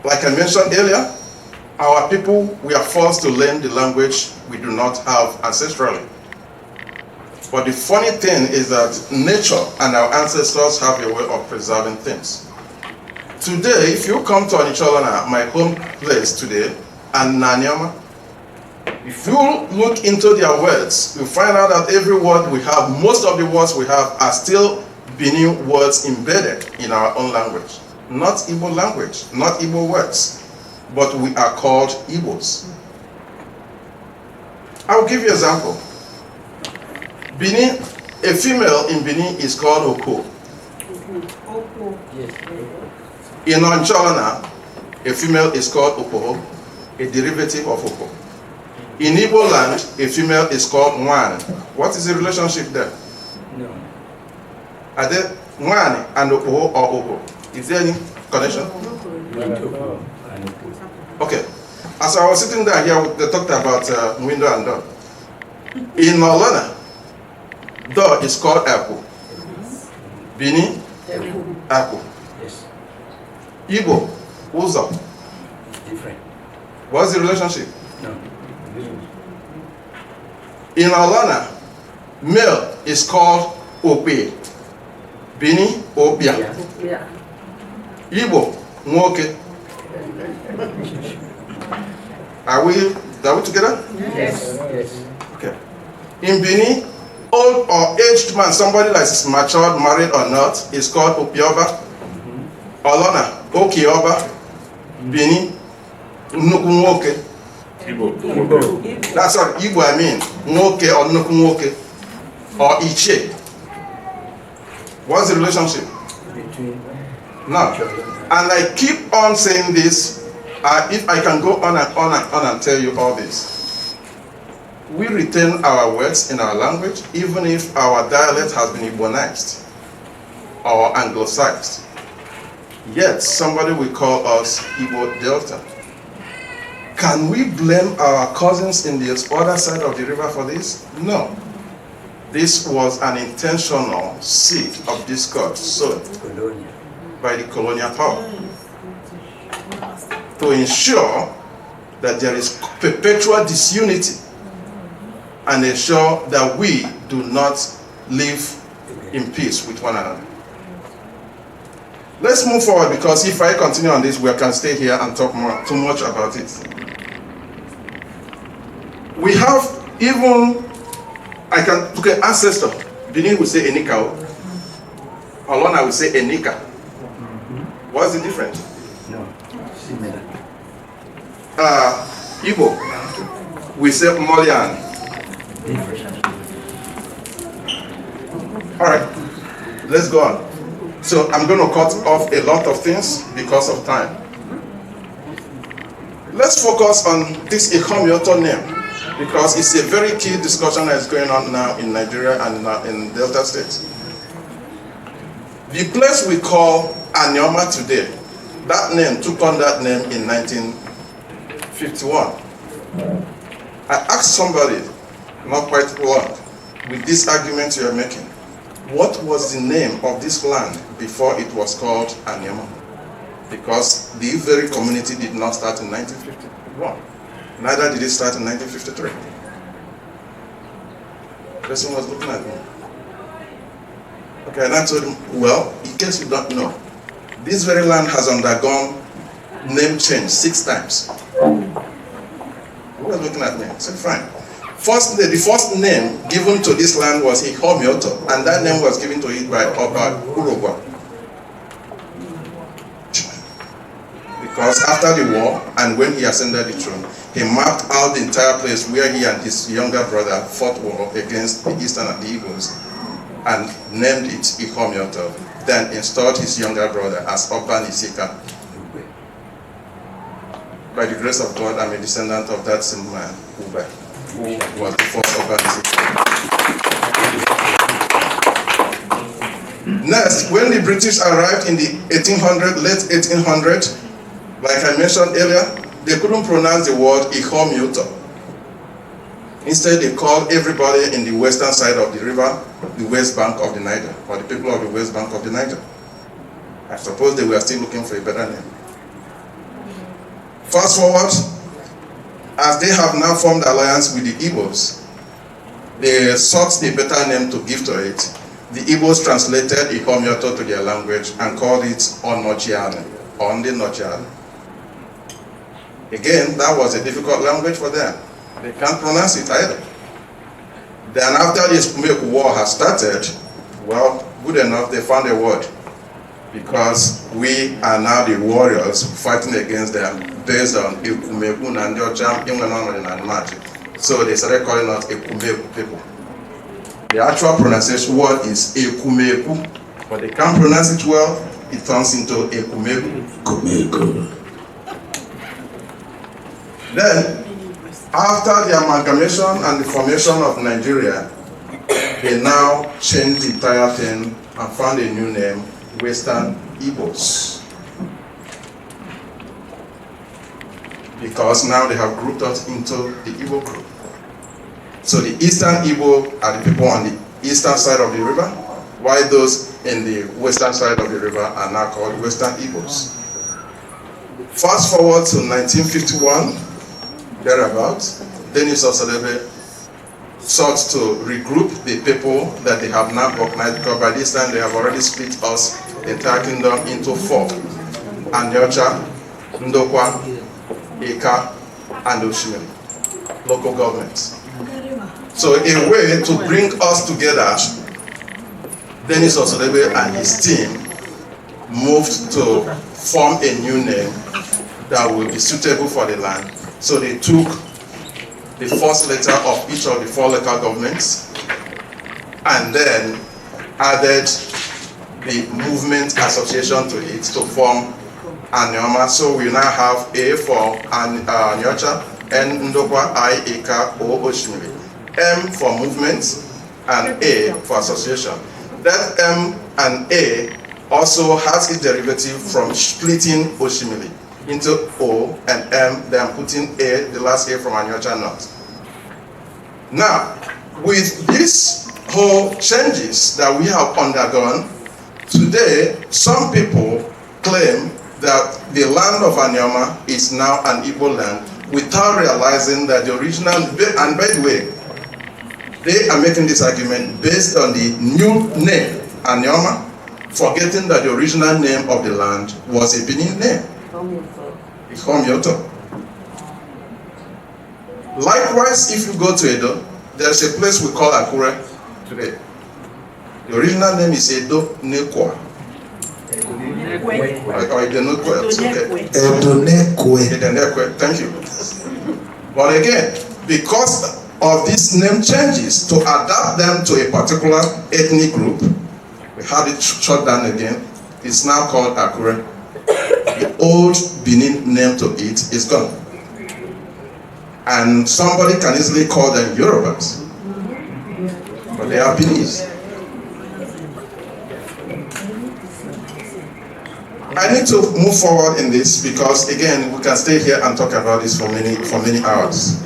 Like I mentioned earlier, our people, we are forced to learn the language we do not have ancestrally. But the funny thing is that nature and our ancestors have a way of preserving things. Today, if you come to Anioma, my home place today, and Anioma, if you look into their words, you find out that every word we have, most of the words we have are still Benin words embedded in our own language. Not Igbo language, not Igbo words, but we are called Igbos. I'll give you an example. Benin, a female in Benin is called Oko. In Ancholana, a female is called Oko, a derivative of Oko. In Igbo land, a female is called Mwan. What is the relationship there? No. Are there Mwan and Oko or Oko? Is there any connection? Okay. As I was sitting there here, they talked about window and door. In Maulana, door is called Apple. Bini, Apple. Yes. Igbo, Uzo. Different. What's the relationship? No. In Maulana, male is called Ope. Bini, Opia. Yeah. Igbo, Nwoke. Are we together? Yes. Yes. Okay. In Benin, old or aged man, somebody that is matured, married or not, is called Opioba. Olona, Okioba. Benin, Nnukwu Nwoke. Igbo. That's what Igbo I mean. Nwoke or Nnukwu Nwoke. Or Iche. What's the relationship? Between Now, and I keep on saying this, if I can go on and on and on and tell you all this. We retain our words in our language, even if our dialect has been Igbonized or Anglicized. Yet, somebody will call us Igbo Delta. Can we blame our cousins in the other side of the river for this? No. This was an intentional seed of discord sown by the colonial power to ensure that there is perpetual disunity and ensure that we do not live in peace with one another. Let's move forward, because if I continue on this, we can stay here and talk too much about it. We have even, ancestor. Benin will say Enika. Olona will say Enika. What's the difference? no. Similar. Igbo, we say Molian. Different. All right, let's go on. So I'm going to cut off a lot of things because of time. Let's focus on this Ikomioto name, because it's a very key discussion that is going on now in Nigeria and in Delta State. The place we call Anioma today, that name took on that name in 1951. I asked somebody, not quite long, with this argument you are making, what was the name of this land before it was called Anioma? Because the very community did not start in 1951. Neither did it start in 1953. The person was looking at me. Okay, and I told him, well, in case you don't know, this very land has undergone name change 6 times. He was looking at me. I said, fine. The first name given to this land was Ihomioto, and that name was given to it by Oba Urogwa. Because after the war, and when he ascended the throne, he mapped out the entire place where he and his younger brother fought war against the Eastern and the Igbos, and named it Ihomioto, then installed his younger brother as Oba Nisika. By the grace of God, I'm a descendant of that same man, Ube, who was the first Oba Nisika. Next, when the British arrived in the late 1800s, like I mentioned earlier, they couldn't pronounce the word Ihomioto. Instead, they called everybody in the western side of the river the West Bank of the Niger, or the people of the West Bank of the Niger. I suppose they were still looking for a better name. Fast forward, as they have now formed alliance with the Igbos, they sought a better name to give to it. The Igbos translated Ihomyoto to their language and called it Onochiane, Onde Nochiane. Again, that was a difficult language for them. They can't pronounce it either. Then after this war has started, well, good enough, they found a word. Because we are now the warriors fighting against them based on Ekumeku and Njocham, Imwanon and Magic. So they started calling us Ekumeku people. The actual pronunciation word is Ekumeku, but they can't pronounce it well, it turns into Ekumeku. Then, after the amalgamation and the formation of Nigeria, they now changed the entire thing and found a new name, Western Igbos. Because now they have grouped us into the Igbo group. So the Eastern Igbo are the people on the eastern side of the river, while those in the western side of the river are now called Western Igbos. Fast forward to 1951, thereabouts, Denis Osadebe sought to regroup the people that they have now recognized, because by this time they have already split us, the entire kingdom, into 4. Anyocha, Ndokwa, Eka, and Oshimiri, local governments. So a way to bring us together, Denis Osadebe and his team moved to form a new name that will be suitable for the land. So they took the first letter of each of the 4 local governments and then added the movement association to it to form Anioma. So we now have A for Anyocha, N Ndokwa, I, Eka, O, Oshimiri. M for movement and A for association. That M and A also has its derivative from splitting Oshimiri into O and M, then putting A, the last A from Anyocha North. Now, with these whole changes that we have undergone, today some people claim that the land of Anioma is now an Igbo land without realizing that the original, and by the way, they are making this argument based on the new name, Anioma, forgetting that the original name of the land was a Benin name. Ihomyoto. Likewise, if you go to Edo, there's a place we call Akure today. The original name is Edo Nekwa. Or Edo Nekwe. Thank you. But again, because of these name changes, to adapt them to a particular ethnic group, we had it shut down again. It's now called Akure. The old Benin name to it is gone. And somebody can easily call them Yorubas, but they are Beninese. I need to move forward in this because, again, we can stay here and talk about this for many hours.